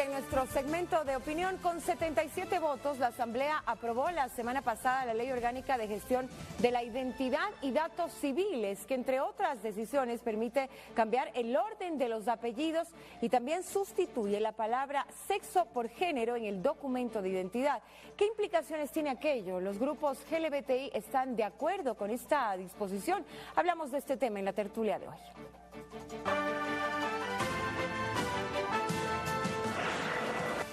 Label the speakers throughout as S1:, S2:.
S1: en nuestro segmento de opinión, con 77 votos, la Asamblea aprobó la semana pasada la Ley Orgánica de Gestión de la Identidad y Datos Civiles, que entre otras decisiones permite cambiar el orden de los apellidos y también sustituye la palabra sexo por género en el documento de identidad. ¿Qué implicaciones tiene aquello? Los grupos LGBTI están de acuerdo con esta disposición. Hablamos de este tema en la tertulia de hoy.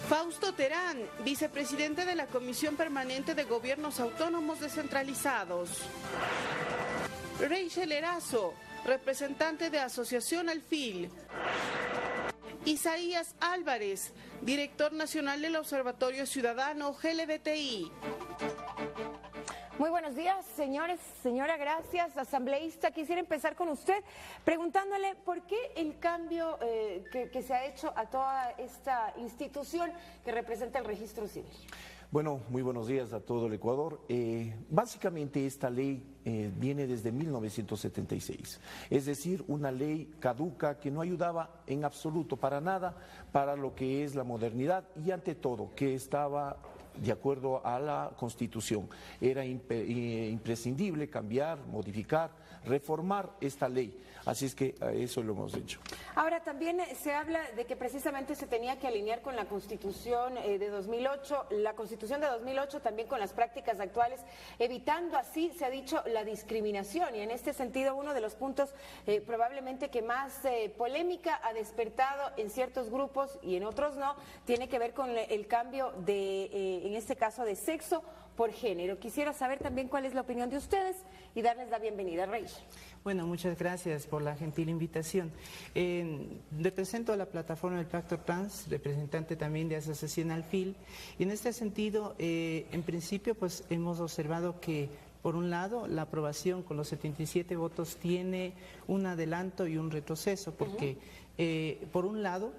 S2: Fausto Terán, vicepresidente de la Comisión Permanente de Gobiernos Autónomos Descentralizados. Rachel Erazo, representante de Asociación Alfil. Isaías Álvarez, director nacional del Observatorio Ciudadano LGBTI.
S1: Muy buenos días, señores, señora, gracias. Asambleísta, quisiera empezar con usted preguntándole por qué el cambio que se ha hecho a toda esta institución que representa el registro civil.
S3: Bueno, muy buenos días a todo el Ecuador. Básicamente esta ley viene desde 1976, es decir, una ley caduca que no ayudaba en absoluto para nada para lo que es la modernidad y ante todo que estaba de acuerdo a la Constitución. Era imprescindible cambiar, modificar, reformar esta ley. Así es que eso lo hemos hecho.
S1: Ahora, también se habla de que precisamente se tenía que alinear con la Constitución de 2008, la Constitución de 2008 también con las prácticas actuales, evitando así, se ha dicho, la discriminación. Y en este sentido, uno de los puntos probablemente que más polémica ha despertado en ciertos grupos y en otros no, tiene que ver con el cambio de, en este caso, de sexo por género. Quisiera saber también cuál es la opinión de ustedes y darles la bienvenida, Rey.
S4: Bueno, muchas gracias por la gentil invitación. Represento a la plataforma del Pacto Trans, representante también de Asociación Alfil, y en este sentido, en principio, pues hemos observado que, por un lado, la aprobación con los 77 votos tiene un adelanto y un retroceso, porque, por un lado,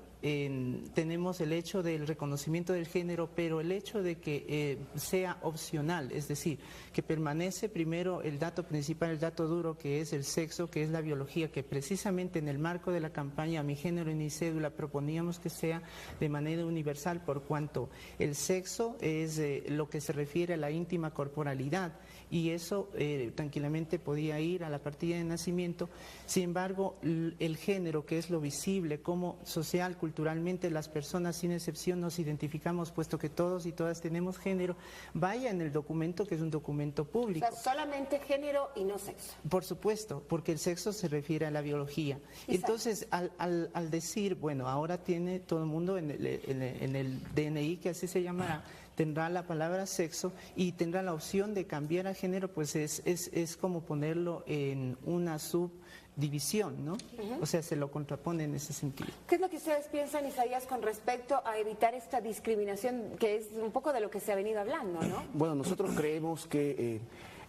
S4: tenemos el hecho del reconocimiento del género, pero el hecho de que sea opcional, es decir, que permanece primero el dato principal, el dato duro, que es el sexo, que es la biología, que precisamente en el marco de la campaña Mi Género y Mi Cédula proponíamos que sea de manera universal, por cuanto el sexo es lo que se refiere a la íntima corporalidad, y eso tranquilamente podía ir a la partida de nacimiento. Sin embargo, el género, que es lo visible, como social, culturalmente las personas sin excepción nos identificamos, puesto que todos y todas tenemos género, vaya en el documento, que es un documento público.
S1: O sea, solamente género y no sexo.
S4: Por supuesto, porque el sexo se refiere a la biología. Entonces, al decir, bueno, ahora tiene todo el mundo en el DNI, que así se llamará, tendrá la palabra sexo y tendrá la opción de cambiar a género, pues es como ponerlo en una subdivisión, ¿no? O sea, se lo contrapone en ese sentido.
S1: ¿Qué es lo que ustedes piensan, Isaías, con respecto a evitar esta discriminación, que es un poco de lo que se ha venido hablando, ¿no?
S5: Bueno, nosotros creemos que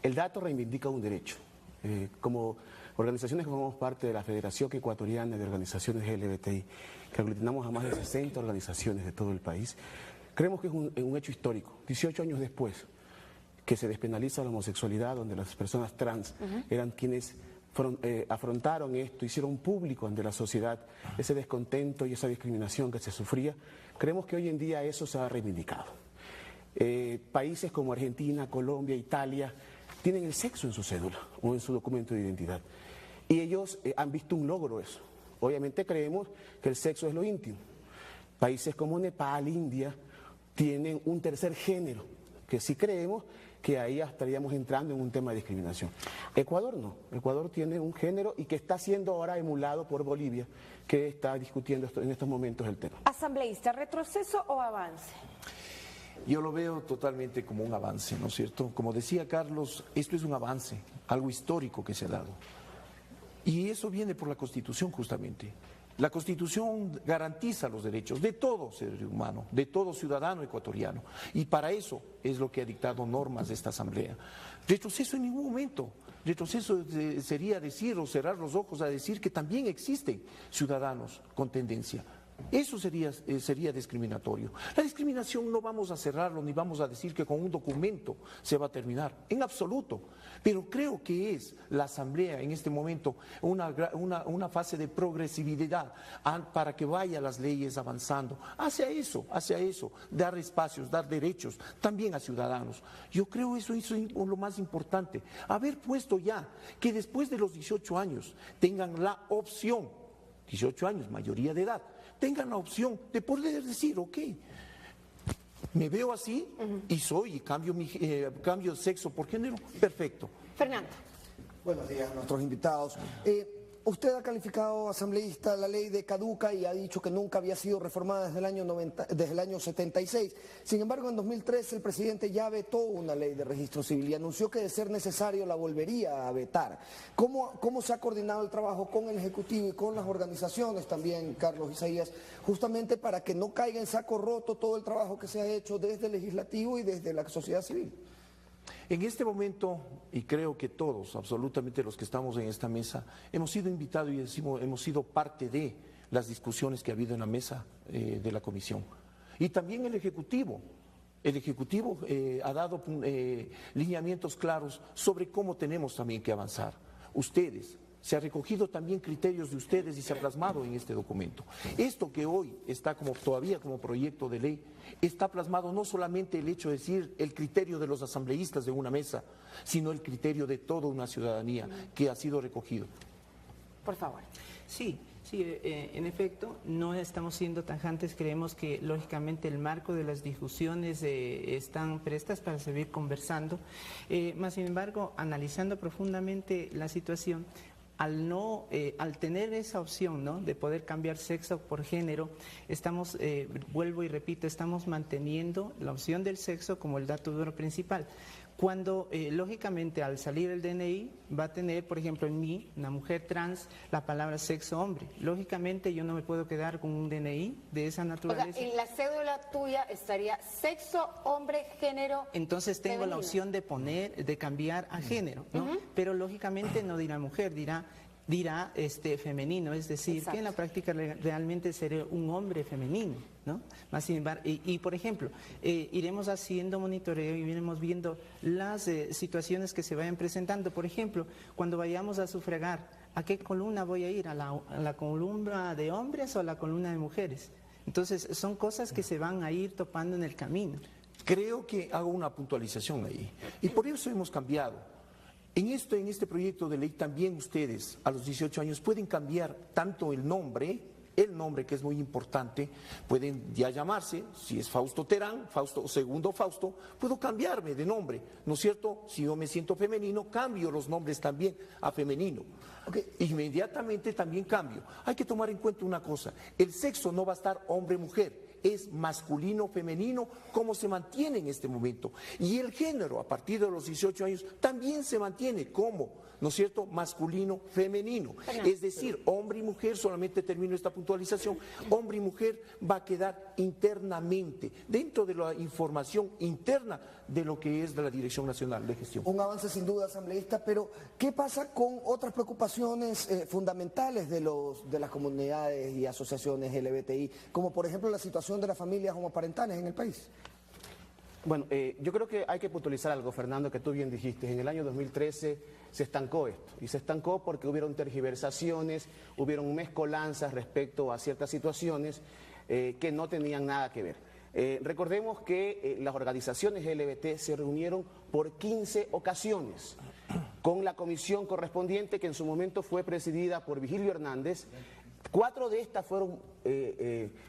S5: el dato reivindica un derecho. Como organizaciones que formamos parte de la Federación Ecuatoriana de Organizaciones LGBTI, que aglutinamos a más de 60 organizaciones de todo el país, creemos que es un hecho histórico. 18 años después que se despenaliza la homosexualidad, donde las personas trans eran quienes afrontaron esto, hicieron público ante la sociedad ese descontento y esa discriminación que se sufría, creemos que hoy en día eso se ha reivindicado. Países como Argentina, Colombia, Italia, tienen el sexo en su cédula o en su documento de identidad. Y ellos han visto un logro eso. Obviamente creemos que el sexo es lo íntimo. Países como Nepal, India, tienen un tercer género, que sí creemos que ahí estaríamos entrando en un tema de discriminación. Ecuador no, Ecuador tiene un género y que está siendo ahora emulado por Bolivia, que está discutiendo en estos momentos el tema.
S1: Asambleísta, ¿retroceso o avance?
S3: Yo lo veo totalmente como un avance, ¿no es cierto? Como decía Carlos, esto es un avance, algo histórico que se ha dado. Y eso viene por la Constitución justamente. La Constitución garantiza los derechos de todo ser humano, de todo ciudadano ecuatoriano. Y para eso es lo que ha dictado normas de esta Asamblea. Retroceso en ningún momento. Retroceso sería decir o cerrar los ojos a decir que también existen ciudadanos con tendencia. Eso sería discriminatorio. La discriminación no vamos a cerrarlo ni vamos a decir que con un documento se va a terminar, en absoluto. Pero creo que es la Asamblea en este momento una fase de progresividad para que vayan las leyes avanzando hacia eso, dar espacios, dar derechos también a ciudadanos. Yo creo eso es lo más importante, haber puesto ya que después de los 18 años tengan la opción, 18 años, mayoría de edad, tengan la opción de poder decir, ok, me veo así y soy, y cambio de sexo por género, perfecto.
S1: Fernando.
S6: Buenos días a nuestros invitados. Usted ha calificado, asambleísta, la ley de caduca y ha dicho que nunca había sido reformada desde el año 76. Sin embargo, en 2013 el presidente ya vetó una ley de registro civil y anunció que de ser necesario la volvería a vetar. ¿Cómo se ha coordinado el trabajo con el Ejecutivo y con las organizaciones también, Carlos Isaías, justamente para que no caiga en saco roto todo el trabajo que se ha hecho desde el Legislativo y desde la sociedad civil?
S3: En este momento, y creo que todos, absolutamente los que estamos en esta mesa, hemos sido invitados y hemos sido parte de las discusiones que ha habido en la mesa de la comisión. Y también el Ejecutivo. El Ejecutivo ha dado lineamientos claros sobre cómo tenemos también que avanzar. Ustedes, se ha recogido también criterios de ustedes y se ha plasmado en este documento. Esto que hoy está todavía como proyecto de ley, está plasmado no solamente el hecho de decir el criterio de los asambleístas de una mesa, sino el criterio de toda una ciudadanía que ha sido recogido.
S1: Por favor.
S4: Sí, en efecto, no estamos siendo tajantes, creemos que lógicamente el marco de las discusiones están prestas para seguir conversando, más sin embargo, analizando profundamente la situación, al tener esa opción, ¿no?, de poder cambiar sexo por género, estamos, vuelvo y repito, estamos manteniendo la opción del sexo como el dato duro principal. Cuando, lógicamente, al salir el DNI va a tener, por ejemplo, en mí, una mujer trans, la palabra sexo hombre. Lógicamente, yo no me puedo quedar con un DNI de esa naturaleza.
S1: O sea, en la cédula tuya estaría sexo hombre, género.
S4: Entonces tengo
S1: femenino.
S4: la opción de cambiar a género, ¿no? Pero lógicamente no dirá mujer, dirá femenino, es decir,
S1: Exacto.
S4: que en la práctica realmente sería un hombre femenino, ¿no? Más sin embargo, por ejemplo, iremos haciendo monitoreo y iremos viendo las situaciones que se vayan presentando. Por ejemplo, cuando vayamos a sufragar, ¿a qué columna voy a ir? ¿A la columna de hombres o a la columna de mujeres? Entonces, son cosas que se van a ir topando en el camino.
S3: Creo que hago una puntualización ahí, y por eso hemos cambiado. En este proyecto de ley también ustedes a los 18 años pueden cambiar tanto el nombre que es muy importante, pueden ya llamarse, si es Fausto Terán, segundo Fausto, puedo cambiarme de nombre, ¿no es cierto? Si yo me siento femenino, cambio los nombres también a femenino. Okay. Inmediatamente también cambio. Hay que tomar en cuenta una cosa, el sexo no va a estar hombre-mujer, es masculino, femenino, como se mantiene en este momento. Y el género, a partir de los 18 años, también se mantiene como, ¿no es cierto?, masculino, femenino. Es decir, hombre y mujer, solamente termino esta puntualización, hombre y mujer va a quedar internamente, dentro de la información interna de lo que es de la Dirección Nacional de Gestión.
S6: Un avance sin duda, asambleísta, pero ¿qué pasa con otras preocupaciones fundamentales de las comunidades y asociaciones LGBTI, como por ejemplo la situación de las familias homoparentales en el país?
S5: Bueno, yo creo que hay que puntualizar algo, Fernando, que tú bien dijiste. En el año 2013 se estancó esto, y se estancó porque hubieron tergiversaciones, hubieron mezcolanzas respecto a ciertas situaciones que no tenían nada que ver. Recordemos que las organizaciones LGBT se reunieron por 15 ocasiones con la comisión correspondiente, que en su momento fue presidida por Vigilio Hernández. 4 de estas fueron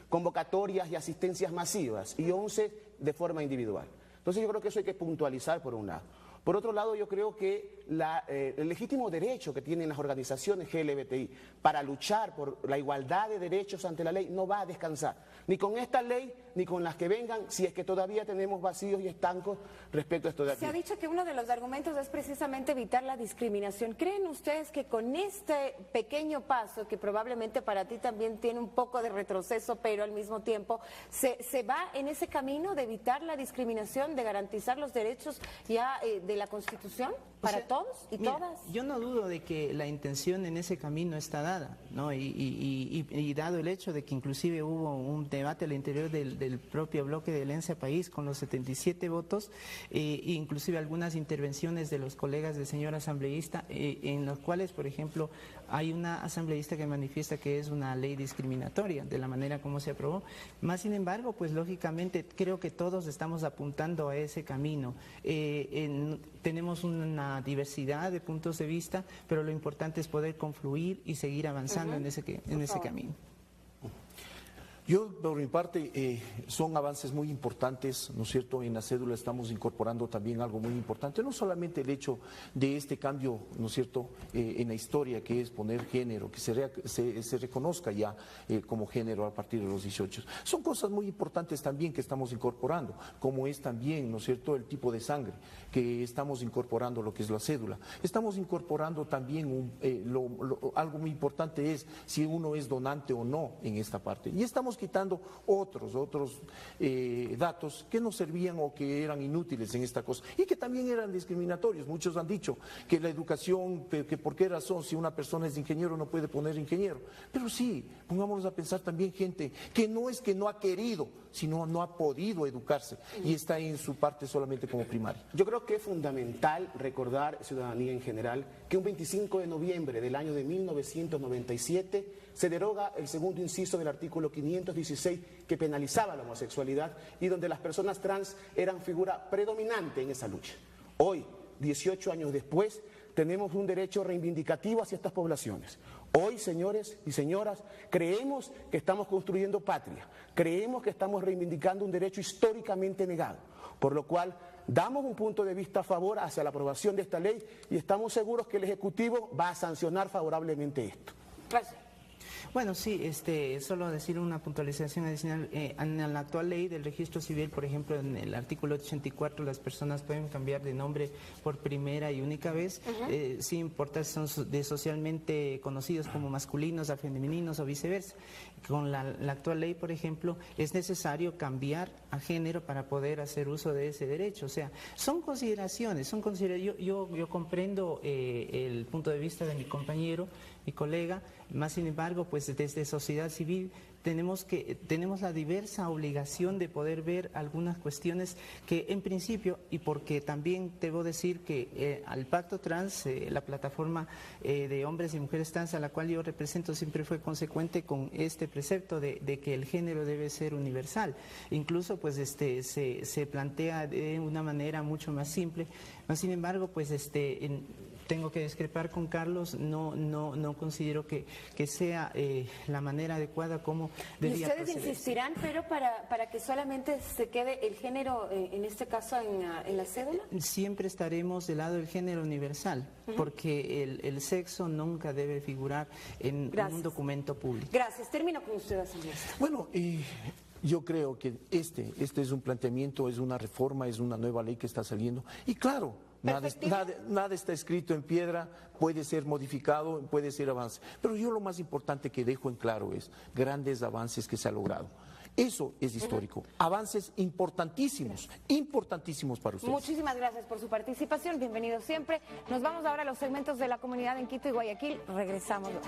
S5: convocatorias y asistencias masivas y 11 de forma individual. Entonces yo creo que eso hay que puntualizar por un lado. Por otro lado, yo creo que el legítimo derecho que tienen las organizaciones LGBTI para luchar por la igualdad de derechos ante la ley no va a descansar, ni con esta ley, ni con las que vengan, si es que todavía tenemos vacíos y estancos respecto a esto de aquí.
S1: Se ha dicho que uno de los argumentos es precisamente evitar la discriminación. ¿Creen ustedes que con este pequeño paso, que probablemente para ti también tiene un poco de retroceso, pero al mismo tiempo se va en ese camino de evitar la discriminación, de garantizar los derechos ya de la Constitución para todos y
S4: mira,
S1: todas.
S4: Yo no dudo de que la intención en ese camino está dada, ¿no? Y dado el hecho de que inclusive hubo un debate al interior del propio bloque de Alianza País con los 77 votos, e inclusive algunas intervenciones de los colegas del señor asambleísta, en los cuales, por ejemplo, hay una asambleísta que manifiesta que es una ley discriminatoria de la manera como se aprobó. Más sin embargo, pues lógicamente creo que todos estamos apuntando a ese camino. Tenemos una diversidad de puntos de vista, pero lo importante es poder confluir y seguir avanzando en ese camino.
S3: Yo, por mi parte, son avances muy importantes, ¿no es cierto? En la cédula estamos incorporando también algo muy importante, no solamente el hecho de este cambio, ¿no es cierto?, en la historia, que es poner género, que se reconozca ya como género a partir de los 18. Son cosas muy importantes también que estamos incorporando, como es también, ¿no es cierto?, el tipo de sangre, que estamos incorporando lo que es la cédula. Estamos incorporando también algo muy importante es si uno es donante o no en esta parte. Y estamos quitando otros datos que no servían o que eran inútiles en esta cosa y que también eran discriminatorios. Muchos han dicho que la educación, que por qué razón si una persona es ingeniero no puede poner ingeniero. Pero sí, pongámonos a pensar también gente que no es que no ha querido, sino no ha podido educarse y está en su parte solamente como primaria.
S5: Yo creo que es fundamental recordar, ciudadanía en general, que un 25 de noviembre del año de 1997 se deroga el segundo inciso del artículo 516 que penalizaba la homosexualidad y donde las personas trans eran figura predominante en esa lucha. Hoy, 18 años después, tenemos un derecho reivindicativo hacia estas poblaciones. Hoy, señores y señoras, creemos que estamos construyendo patria, creemos que estamos reivindicando un derecho históricamente negado, por lo cual damos un punto de vista a favor hacia la aprobación de esta ley y estamos seguros que el Ejecutivo va a sancionar favorablemente esto.
S1: Gracias.
S4: Bueno, sí, solo decir una puntualización adicional. En la actual ley del registro civil, por ejemplo, en el artículo 84, las personas pueden cambiar de nombre por primera y única vez, sin importar si son de socialmente conocidos como masculinos a femeninos o viceversa. Con la actual ley, por ejemplo, es necesario cambiar a género para poder hacer uso de ese derecho. O sea, son consideraciones. Yo comprendo el punto de vista de mi compañero, mi colega, más sin embargo, pues desde sociedad civil tenemos la diversa obligación de poder ver algunas cuestiones que en principio, y porque también debo decir que al Pacto Trans, la plataforma de hombres y mujeres trans a la cual yo represento siempre fue consecuente con este precepto de que el género debe ser universal. Incluso pues se plantea de una manera mucho más simple, más sin embargo pues tengo que discrepar con Carlos, no considero que sea la manera adecuada como debía
S1: proceder. ¿Y ustedes
S4: proceder.
S1: insistirán, pero para que solamente se quede el género, en este caso, en la cédula?
S4: Siempre estaremos del lado del género universal, porque el sexo nunca debe figurar en un documento público.
S1: Gracias. Termino con usted, asambleísta.
S3: Bueno, yo creo que este es un planteamiento, es una reforma, es una nueva ley que está saliendo. Y claro, nada está escrito en piedra, puede ser modificado, puede ser avance. Pero yo lo más importante que dejo en claro es grandes avances que se ha logrado. Eso es histórico. Avances importantísimos para ustedes.
S1: Muchísimas gracias por su participación. Bienvenidos siempre. Nos vamos ahora a los segmentos de la comunidad en Quito y Guayaquil. Regresamos luego.